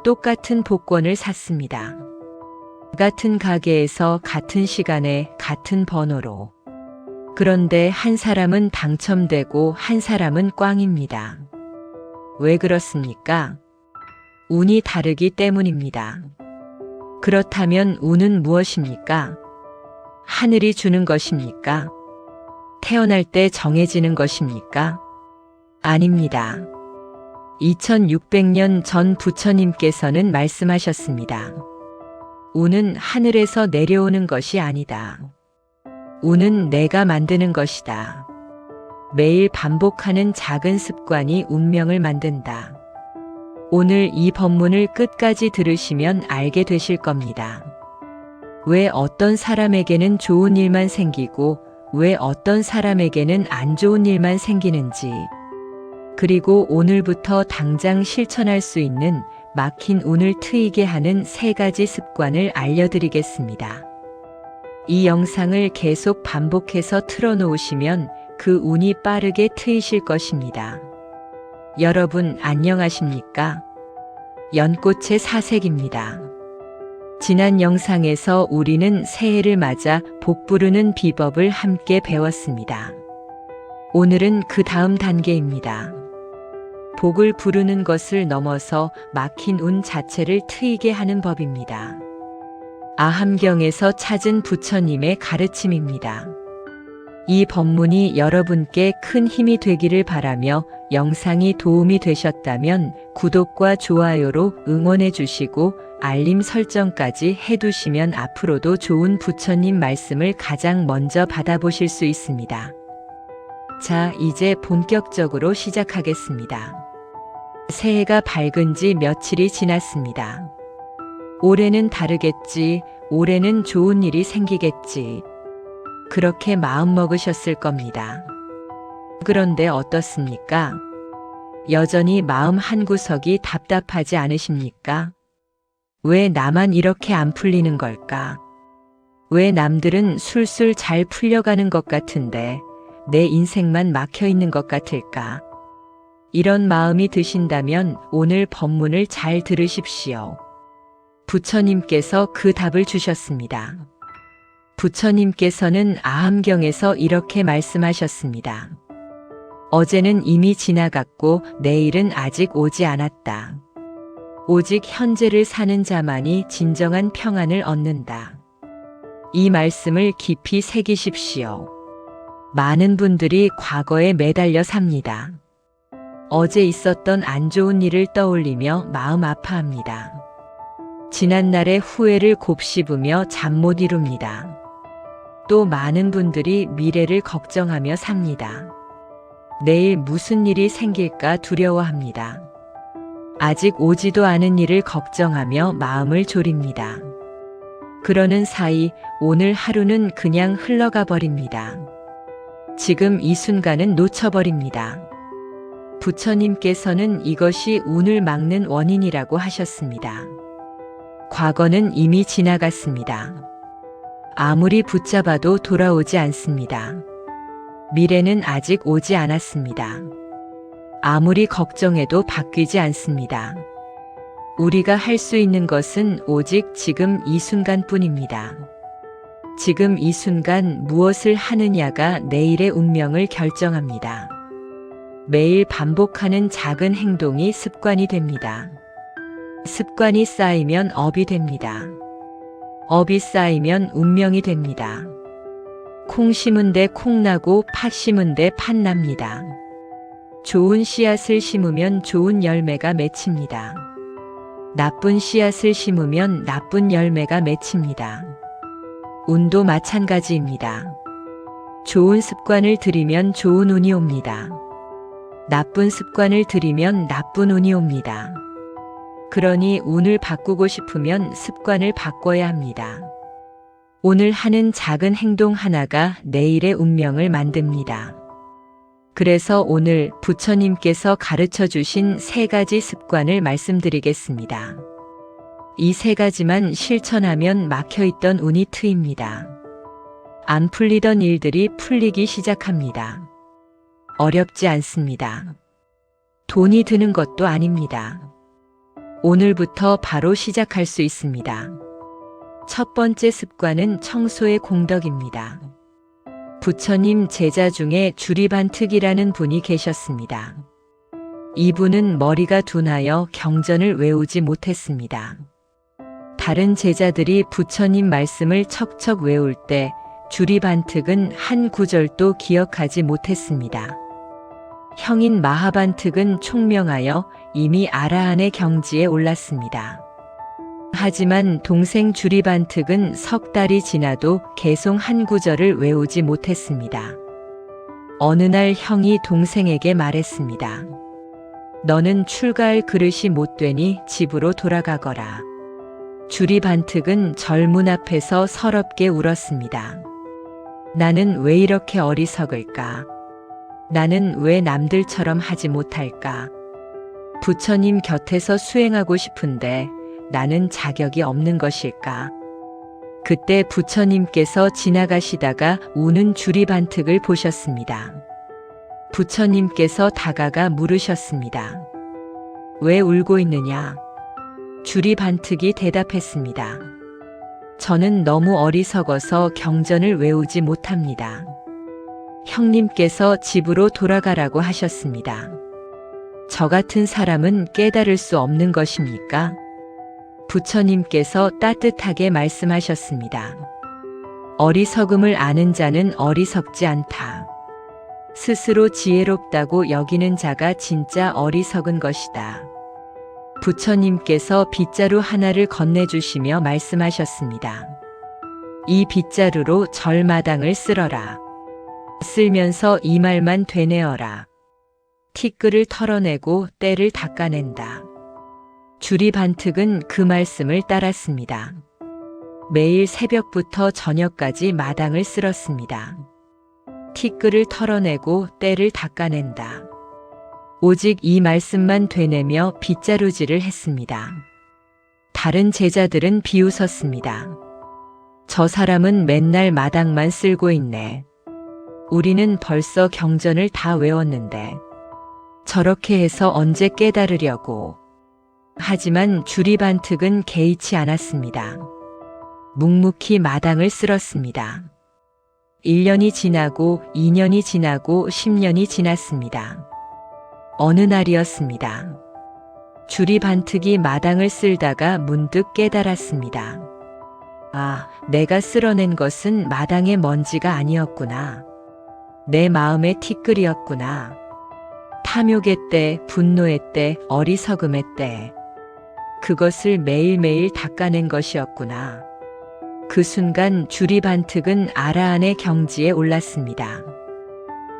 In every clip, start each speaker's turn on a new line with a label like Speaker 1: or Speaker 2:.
Speaker 1: 똑같은 복권을 샀습니다. 같은 가게에서 같은 시간에 같은 번호로. 그런데 한 사람은 당첨되고 한 사람은 꽝입니다. 왜 그렇습니까? 운이 다르기 때문입니다. 그렇다면 운은 무엇입니까? 하늘이 주는 것입니까? 태어날 때 정해지는 것입니까? 아닙니다. 2600년 전 부처님께서는 말씀하셨습니다. 운은 하늘에서 내려오는 것이 아니다. 운은 내가 만드는 것이다. 매일 반복하는 작은 습관이 운명을 만든다. 오늘 이 법문을 끝까지 들으시면 알게 되실 겁니다. 왜 어떤 사람에게는 좋은 일만 생기고 왜 어떤 사람에게는 안 좋은 일만 생기는지, 그리고 오늘부터 당장 실천할 수 있는 막힌 운을 트이게 하는 3가지 습관을 알려드리겠습니다. 이 영상을 계속 반복해서 틀어놓으시면 그 운이 빠르게 트이실 것입니다. 여러분 안녕하십니까? 연꽃의 사색입니다. 지난 영상에서 우리는 새해를 맞아 복 부르는 비법을 함께 배웠습니다. 오늘은 그 다음 단계입니다. 복을 부르는 것을 넘어서 막힌 운 자체를 트이게 하는 법입니다. 아함경에서 찾은 부처님의 가르침입니다. 이 법문이 여러분께 큰 힘이 되기를 바라며 영상이 도움이 되셨다면 구독과 좋아요로 응원해 주시고 알림 설정까지 해두시면 앞으로도 좋은 부처님 말씀을 가장 먼저 받아보실 수 있습니다. 자, 이제 본격적으로 시작하겠습니다. 새해가 밝은 지 며칠이 지났습니다. 올해는 다르겠지, 올해는 좋은 일이 생기겠지. 그렇게 마음먹으셨을 겁니다. 그런데 어떻습니까? 여전히 마음 한구석이 답답하지 않으십니까? 왜 나만 이렇게 안 풀리는 걸까? 왜 남들은 술술 잘 풀려가는 것 같은데 내 인생만 막혀 있는 것 같을까? 이런 마음이 드신다면 오늘 법문을 잘 들으십시오. 부처님께서 그 답을 주셨습니다. 부처님께서는 아함경에서 이렇게 말씀하셨습니다. 어제는 이미 지나갔고 내일은 아직 오지 않았다. 오직 현재를 사는 자만이 진정한 평안을 얻는다. 이 말씀을 깊이 새기십시오. 많은 분들이 과거에 매달려 삽니다. 어제 있었던 안 좋은 일을 떠올리며 마음 아파합니다. 지난날의 후회를 곱씹으며 잠 못 이룹니다. 또 많은 분들이 미래를 걱정하며 삽니다. 내일 무슨 일이 생길까 두려워합니다. 아직 오지도 않은 일을 걱정하며 마음을 졸입니다. 그러는 사이 오늘 하루는 그냥 흘러가 버립니다. 지금 이 순간은 놓쳐버립니다. 부처님께서는 이것이 운을 막는 원인이라고 하셨습니다. 과거는 이미 지나갔습니다. 아무리 붙잡아도 돌아오지 않습니다. 미래는 아직 오지 않았습니다. 아무리 걱정해도 바뀌지 않습니다. 우리가 할 수 있는 것은 오직 지금 이 순간뿐입니다. 지금 이 순간 무엇을 하느냐가 내일의 운명을 결정합니다. 매일 반복하는 작은 행동이 습관이 됩니다. 습관이 쌓이면 업이 됩니다. 업이 쌓이면 운명이 됩니다. 콩 심은 데 콩 나고 팥 심은 데 팥 납니다. 좋은 씨앗을 심으면 좋은 열매가 맺힙니다. 나쁜 씨앗을 심으면 나쁜 열매가 맺힙니다. 운도 마찬가지입니다. 좋은 습관을 들이면 좋은 운이 옵니다. 나쁜 습관을 들이면 나쁜 운이 옵니다. 그러니 운을 바꾸고 싶으면 습관을 바꿔야 합니다. 오늘 하는 작은 행동 하나가 내일의 운명을 만듭니다. 그래서 오늘 부처님께서 가르쳐 주신 3가지 습관을 말씀드리겠습니다. 이 3가지만 실천하면 막혀있던 운이 트입니다. 안 풀리던 일들이 풀리기 시작합니다. 어렵지 않습니다. 돈이 드는 것도 아닙니다. 오늘부터 바로 시작할 수 있습니다. 첫 번째 습관은 청소의 공덕입니다. 부처님 제자 중에 주리반특이라는 분이 계셨습니다. 이분은 머리가 둔하여 경전을 외우지 못했습니다. 다른 제자들이 부처님 말씀을 척척 외울 때 주리반특은 한 구절도 기억하지 못했습니다. 형인 마하반특은 총명하여 이미 아라한의 경지에 올랐습니다. 하지만 동생 주리반특은 석 달이 지나도 계속 한 구절을 외우지 못했습니다. 어느 날 형이 동생에게 말했습니다. 너는 출가할 그릇이 못 되니 집으로 돌아가거라. 주리반특은 절문 앞에서 서럽게 울었습니다. 나는 왜 이렇게 어리석을까? 나는 왜 남들처럼 하지 못할까? 부처님 곁에서 수행하고 싶은데 나는 자격이 없는 것일까? 그때 부처님께서 지나가시다가 우는 주리반특을 보셨습니다. 부처님께서 다가가 물으셨습니다. 왜 울고 있느냐? 주리반특이 대답했습니다. 저는 너무 어리석어서 경전을 외우지 못합니다. 형님께서 집으로 돌아가라고 하셨습니다. 저 같은 사람은 깨달을 수 없는 것입니까? 부처님께서 따뜻하게 말씀하셨습니다. 어리석음을 아는 자는 어리석지 않다. 스스로 지혜롭다고 여기는 자가 진짜 어리석은 것이다. 부처님께서 빗자루 하나를 건네주시며 말씀하셨습니다. 이 빗자루로 절마당을 쓸어라. 쓸면서 이 말만 되뇌어라. 티끌을 털어내고 때를 닦아낸다. 주리반특은 그 말씀을 따랐습니다. 매일 새벽부터 저녁까지 마당을 쓸었습니다. 티끌을 털어내고 때를 닦아낸다. 오직 이 말씀만 되뇌며 빗자루질을 했습니다. 다른 제자들은 비웃었습니다. 저 사람은 맨날 마당만 쓸고 있네. 우리는 벌써 경전을 다 외웠는데 저렇게 해서 언제 깨달으려고. 하지만 주리반특은 개의치 않았습니다. 묵묵히 마당을 쓸었습니다. 1년이 지나고 2년이 지나고 10년이 지났습니다. 어느 날이었습니다. 주리반특이 마당을 쓸다가 문득 깨달았습니다. 아, 내가 쓸어낸 것은 마당의 먼지가 아니었구나. 내 마음의 티끌이었구나. 탐욕의 때, 분노의 때, 어리석음의 때. 그것을 매일매일 닦아낸 것이었구나. 그 순간 주리반특은 아라한의 경지에 올랐습니다.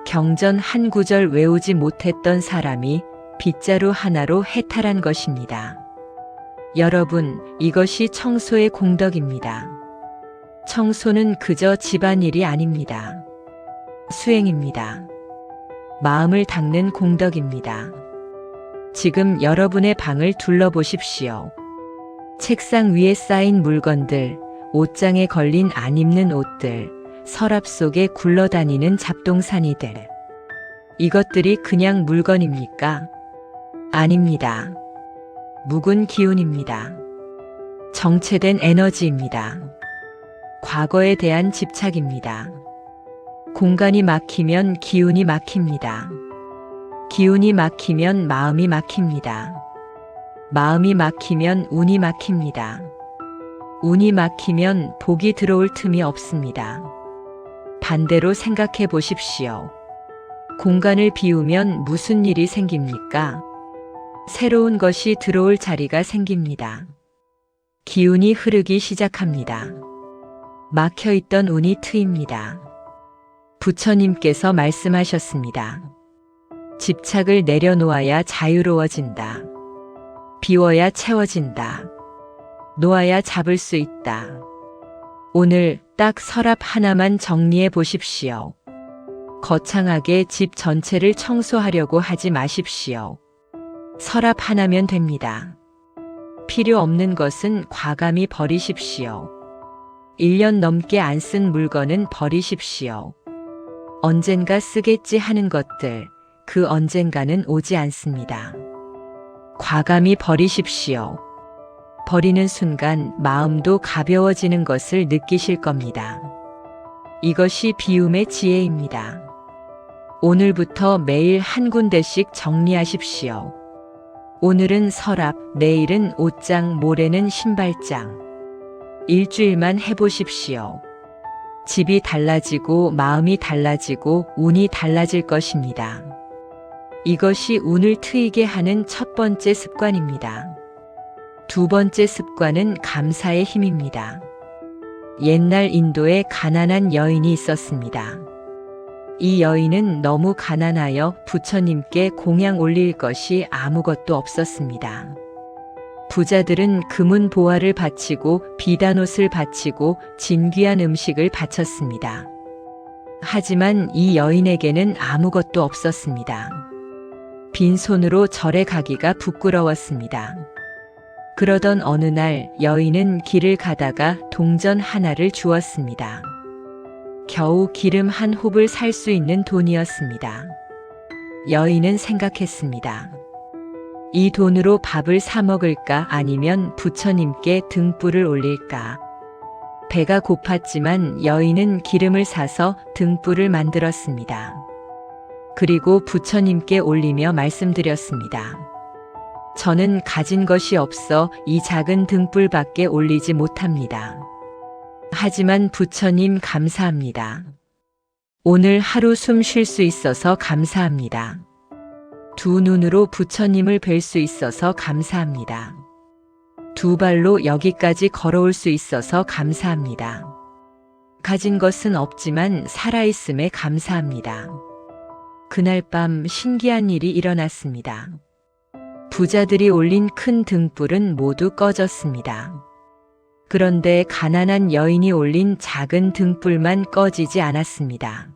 Speaker 1: 경전 한 구절 외우지 못했던 사람이 빗자루 하나로 해탈한 것입니다. 여러분, 이것이 청소의 공덕입니다. 청소는 그저 집안일이 아닙니다. 수행입니다. 마음을 닦는 공덕입니다. 지금 여러분의 방을 둘러보십시오. 책상 위에 쌓인 물건들, 옷장에 걸린 안 입는 옷들, 서랍 속에 굴러다니는 잡동사니들. 이것들이 그냥 물건입니까? 아닙니다. 묵은 기운입니다. 정체된 에너지입니다. 과거에 대한 집착입니다. 공간이 막히면 기운이 막힙니다. 기운이 막히면 마음이 막힙니다. 마음이 막히면 운이 막힙니다. 운이 막히면 복이 들어올 틈이 없습니다. 반대로 생각해 보십시오. 공간을 비우면 무슨 일이 생깁니까? 새로운 것이 들어올 자리가 생깁니다. 기운이 흐르기 시작합니다. 막혀있던 운이 트입니다. 부처님께서 말씀하셨습니다. 집착을 내려놓아야 자유로워진다. 비워야 채워진다. 놓아야 잡을 수 있다. 오늘 딱 서랍 하나만 정리해 보십시오. 거창하게 집 전체를 청소하려고 하지 마십시오. 서랍 하나면 됩니다. 필요 없는 것은 과감히 버리십시오. 1년 넘게 안 쓴 물건은 버리십시오. 언젠가 쓰겠지 하는 것들, 그 언젠가는 오지 않습니다. 과감히 버리십시오. 버리는 순간 마음도 가벼워지는 것을 느끼실 겁니다. 이것이 비움의 지혜입니다. 오늘부터 매일 한 군데씩 정리하십시오. 오늘은 서랍, 내일은 옷장, 모레는 신발장. 일주일만 해보십시오. 집이 달라지고 마음이 달라지고 운이 달라질 것입니다. 이것이 운을 트이게 하는 첫 번째 습관입니다. 두 번째 습관은 감사의 힘입니다. 옛날 인도에 가난한 여인이 있었습니다. 이 여인은 너무 가난하여 부처님께 공양 올릴 것이 아무것도 없었습니다. 부자들은 금은 보화를 바치고 비단옷을 바치고 진귀한 음식을 바쳤습니다. 하지만 이 여인에게는 아무것도 없었습니다. 빈손으로 절에 가기가 부끄러웠습니다. 그러던 어느 날 여인은 길을 가다가 동전 하나를 주었습니다. 겨우 기름 한 홉을 살 수 있는 돈이었습니다. 여인은 생각했습니다. 이 돈으로 밥을 사 먹을까 아니면 부처님께 등불을 올릴까? 배가 고팠지만 여인은 기름을 사서 등불을 만들었습니다. 그리고 부처님께 올리며 말씀드렸습니다. 저는 가진 것이 없어 이 작은 등불밖에 올리지 못합니다. 하지만 부처님 감사합니다. 오늘 하루 숨 쉴 수 있어서 감사합니다. 두 눈으로 부처님을 뵐 수 있어서 감사합니다. 두 발로 여기까지 걸어올 수 있어서 감사합니다. 가진 것은 없지만 살아있음에 감사합니다. 그날 밤 신기한 일이 일어났습니다. 부자들이 올린 큰 등불은 모두 꺼졌습니다. 그런데 가난한 여인이 올린 작은 등불만 꺼지지 않았습니다.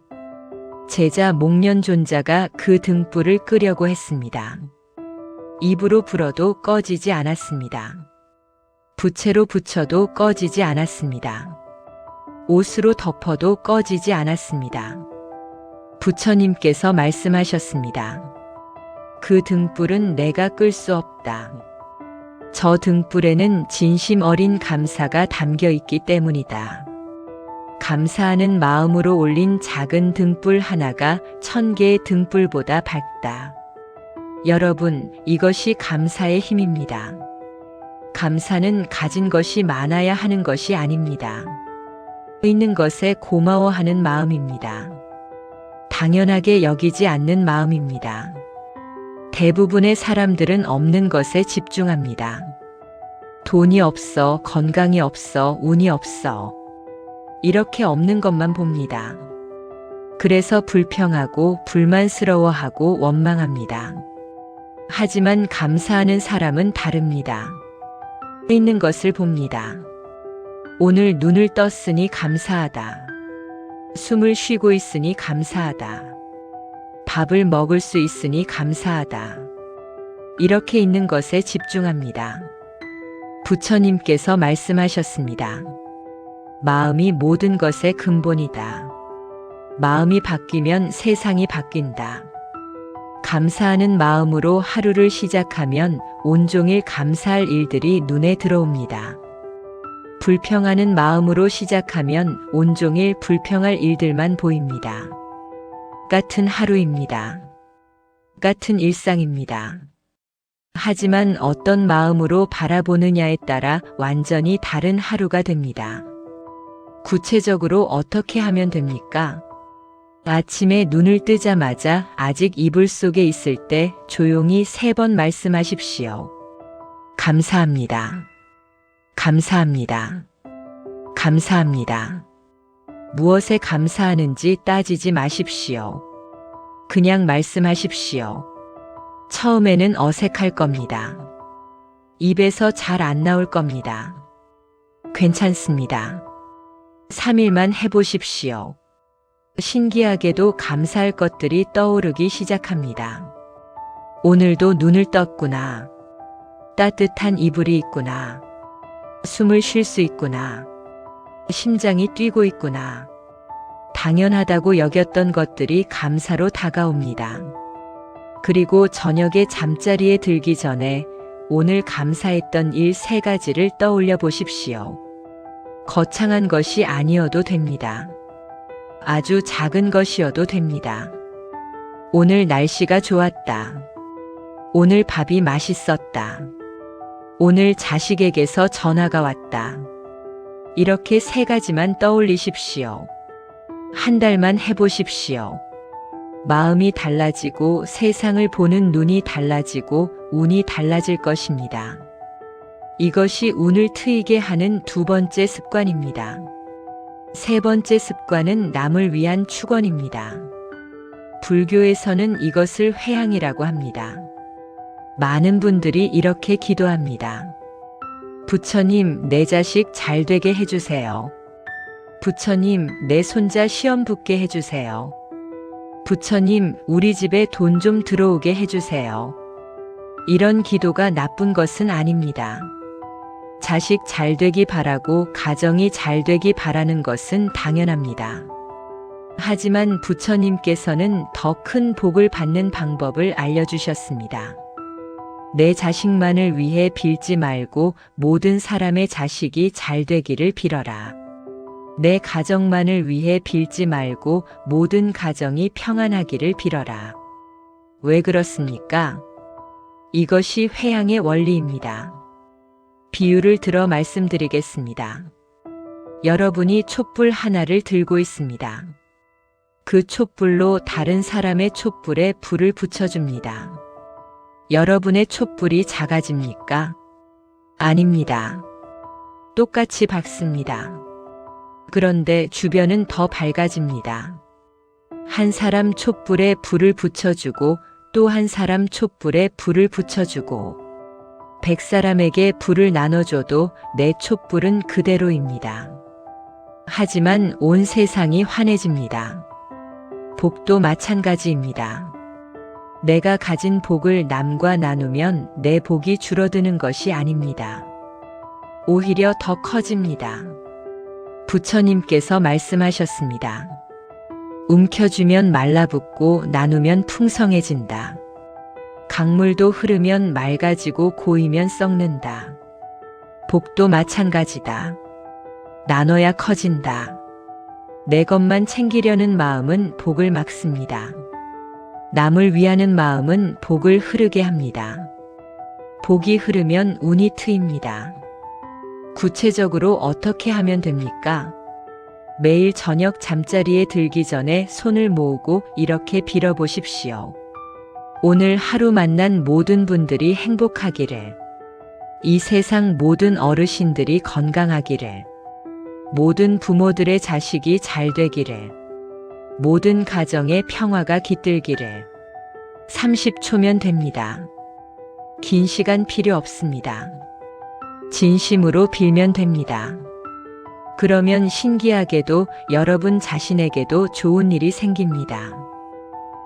Speaker 1: 제자 목련존자가 그 등불을 끄려고 했습니다. 입으로 불어도 꺼지지 않았습니다. 부채로 붙여도 꺼지지 않았습니다. 옷으로 덮어도 꺼지지 않았습니다. 부처님께서 말씀하셨습니다. 그 등불은 내가 끌 수 없다. 저 등불에는 진심 어린 감사가 담겨 있기 때문이다. 감사하는 마음으로 올린 작은 등불 하나가 1000개의 등불보다 밝다. 여러분, 이것이 감사의 힘입니다. 감사는 가진 것이 많아야 하는 것이 아닙니다. 있는 것에 고마워하는 마음입니다. 당연하게 여기지 않는 마음입니다. 대부분의 사람들은 없는 것에 집중합니다. 돈이 없어, 건강이 없어, 운이 없어. 이렇게 없는 것만 봅니다. 그래서 불평하고 불만스러워하고 원망합니다. 하지만 감사하는 사람은 다릅니다. 있는 것을 봅니다. 오늘 눈을 떴으니 감사하다. 숨을 쉬고 있으니 감사하다. 밥을 먹을 수 있으니 감사하다. 이렇게 있는 것에 집중합니다. 부처님께서 말씀하셨습니다. 마음이 모든 것의 근본이다. 마음이 바뀌면 세상이 바뀐다. 감사하는 마음으로 하루를 시작하면 온종일 감사할 일들이 눈에 들어옵니다. 불평하는 마음으로 시작하면 온종일 불평할 일들만 보입니다. 같은 하루입니다. 같은 일상입니다. 하지만 어떤 마음으로 바라보느냐에 따라 완전히 다른 하루가 됩니다. 구체적으로 어떻게 하면 됩니까? 아침에 눈을 뜨자마자 아직 이불 속에 있을 때 조용히 3번 말씀하십시오. 감사합니다. 감사합니다. 감사합니다. 무엇에 감사하는지 따지지 마십시오. 그냥 말씀하십시오. 처음에는 어색할 겁니다. 입에서 잘 안 나올 겁니다. 괜찮습니다. 3일만 해보십시오. 신기하게도 감사할 것들이 떠오르기 시작합니다. 오늘도 눈을 떴구나. 따뜻한 이불이 있구나. 숨을 쉴 수 있구나. 심장이 뛰고 있구나. 당연하다고 여겼던 것들이 감사로 다가옵니다. 그리고 저녁에 잠자리에 들기 전에 오늘 감사했던 일 3가지를 떠올려 보십시오. 거창한 것이 아니어도 됩니다. 아주 작은 것이어도 됩니다. 오늘 날씨가 좋았다. 오늘 밥이 맛있었다. 오늘 자식에게서 전화가 왔다. 이렇게 3가지만 떠올리십시오. 한 달만 해보십시오. 마음이 달라지고 세상을 보는 눈이 달라지고 운이 달라질 것입니다. 이것이 운을 트이게 하는 2번째 습관입니다. 3번째 습관은 남을 위한 축원입니다. 불교에서는 이것을 회향이라고 합니다. 많은 분들이 이렇게 기도합니다. 부처님, 내 자식 잘 되게 해주세요. 부처님, 내 손자 시험 붙게 해주세요. 부처님, 우리 집에 돈 좀 들어오게 해주세요. 이런 기도가 나쁜 것은 아닙니다. 자식 잘 되기 바라고 가정이 잘 되기 바라는 것은 당연합니다. 하지만 부처님께서는 더 큰 복을 받는 방법을 알려주셨습니다. 내 자식만을 위해 빌지 말고 모든 사람의 자식이 잘 되기를 빌어라. 내 가정만을 위해 빌지 말고 모든 가정이 평안하기를 빌어라. 왜 그렇습니까? 이것이 회향의 원리입니다. 비유를 들어 말씀드리겠습니다. 여러분이 촛불 하나를 들고 있습니다. 그 촛불로 다른 사람의 촛불에 불을 붙여줍니다. 여러분의 촛불이 작아집니까? 아닙니다. 똑같이 밝습니다. 그런데 주변은 더 밝아집니다. 한 사람 촛불에 불을 붙여주고 또 한 사람 촛불에 불을 붙여주고 100사람에게 불을 나눠줘도 내 촛불은 그대로입니다. 하지만 온 세상이 환해집니다. 복도 마찬가지입니다. 내가 가진 복을 남과 나누면 내 복이 줄어드는 것이 아닙니다. 오히려 더 커집니다. 부처님께서 말씀하셨습니다. 움켜쥐면 말라붙고 나누면 풍성해진다. 강물도 흐르면 맑아지고 고이면 썩는다. 복도 마찬가지다. 나눠야 커진다. 내 것만 챙기려는 마음은 복을 막습니다. 남을 위하는 마음은 복을 흐르게 합니다. 복이 흐르면 운이 트입니다. 구체적으로 어떻게 하면 됩니까? 매일 저녁 잠자리에 들기 전에 손을 모으고 이렇게 빌어보십시오. 오늘 하루 만난 모든 분들이 행복하기를, 이 세상 모든 어르신들이 건강하기를, 모든 부모들의 자식이 잘 되기를, 모든 가정에 평화가 깃들기를. 30초면 됩니다. 긴 시간 필요 없습니다. 진심으로 빌면 됩니다. 그러면 신기하게도 여러분 자신에게도 좋은 일이 생깁니다.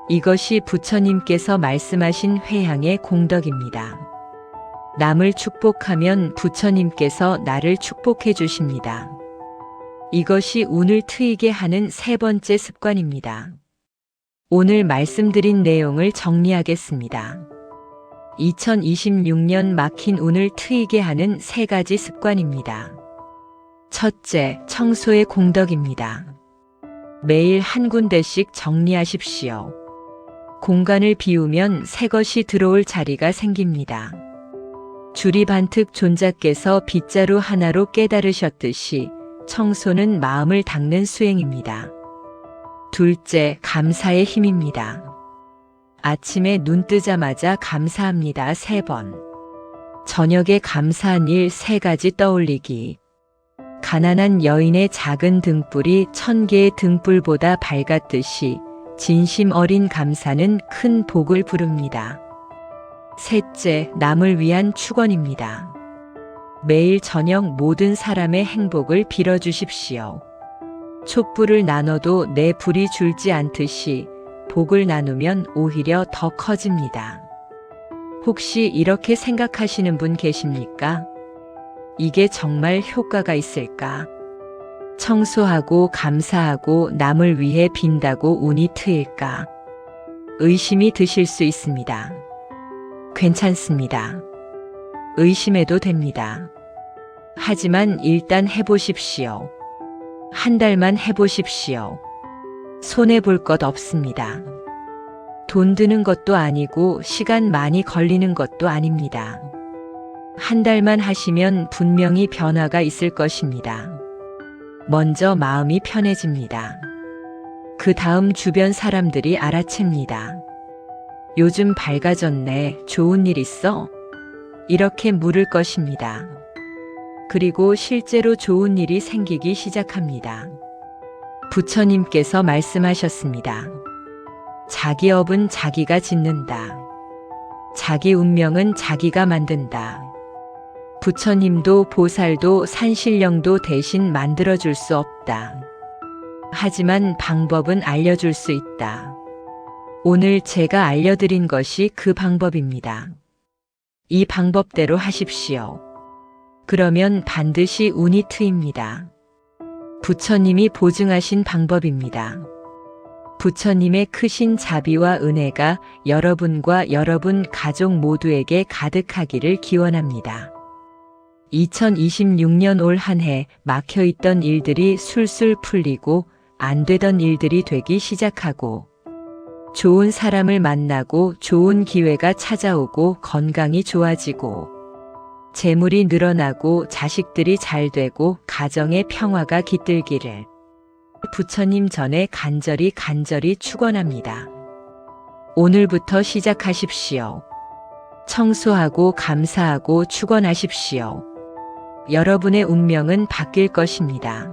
Speaker 1: 이것이 부처님께서 말씀하신 회향의 공덕입니다. 남을 축복하면 부처님께서 나를 축복해 주십니다. 이것이 운을 트이게 하는 3번째 습관입니다. 오늘 말씀드린 내용을 정리하겠습니다. 2026년 막힌 운을 트이게 하는 3가지 습관입니다. 첫째, 청소의 공덕입니다. 매일 한 군데씩 정리하십시오. 공간을 비우면 새 것이 들어올 자리가 생깁니다. 주리반특 존자께서 빗자루 하나로 깨달으셨듯이 청소는 마음을 닦는 수행입니다. 둘째, 감사의 힘입니다. 아침에 눈 뜨자마자 감사합니다 3번. 저녁에 감사한 일 3가지 떠올리기. 가난한 여인의 작은 등불이 1000개의 등불보다 밝았듯이 진심 어린 감사는 큰 복을 부릅니다. 셋째, 남을 위한 축원입니다. 매일 저녁 모든 사람의 행복을 빌어주십시오. 촛불을 나눠도 내 불이 줄지 않듯이 복을 나누면 오히려 더 커집니다. 혹시 이렇게 생각하시는 분 계십니까? 이게 정말 효과가 있을까? 청소하고 감사하고 남을 위해 빈다고 운이 트일까? 의심이 드실 수 있습니다. 괜찮습니다. 의심해도 됩니다. 하지만 일단 해보십시오. 한 달만 해보십시오. 손해볼 것 없습니다. 돈 드는 것도 아니고 시간 많이 걸리는 것도 아닙니다. 한 달만 하시면 분명히 변화가 있을 것입니다. 먼저 마음이 편해집니다. 그 다음 주변 사람들이 알아챕니다. 요즘 밝아졌네. 좋은 일 있어? 이렇게 물을 것입니다. 그리고 실제로 좋은 일이 생기기 시작합니다. 부처님께서 말씀하셨습니다. 자기 업은 자기가 짓는다. 자기 운명은 자기가 만든다. 부처님도 보살도 산신령도 대신 만들어줄 수 없다. 하지만 방법은 알려줄 수 있다. 오늘 제가 알려드린 것이 그 방법입니다. 이 방법대로 하십시오. 그러면 반드시 운이 트입니다. 부처님이 보증하신 방법입니다. 부처님의 크신 자비와 은혜가 여러분과 여러분 가족 모두에게 가득하기를 기원합니다. 2026년 올 한 해 막혀있던 일들이 술술 풀리고 안 되던 일들이 되기 시작하고 좋은 사람을 만나고 좋은 기회가 찾아오고 건강이 좋아지고 재물이 늘어나고 자식들이 잘 되고 가정의 평화가 깃들기를 부처님 전에 간절히 축원합니다. 오늘부터 시작하십시오. 청소하고 감사하고 축원하십시오. 여러분의 운명은 바뀔 것입니다.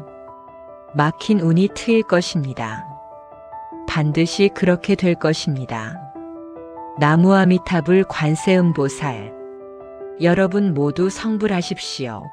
Speaker 1: 막힌 운이 트일 것입니다. 반드시 그렇게 될 것입니다. 나무아미타불 관세음보살. 여러분 모두 성불하십시오.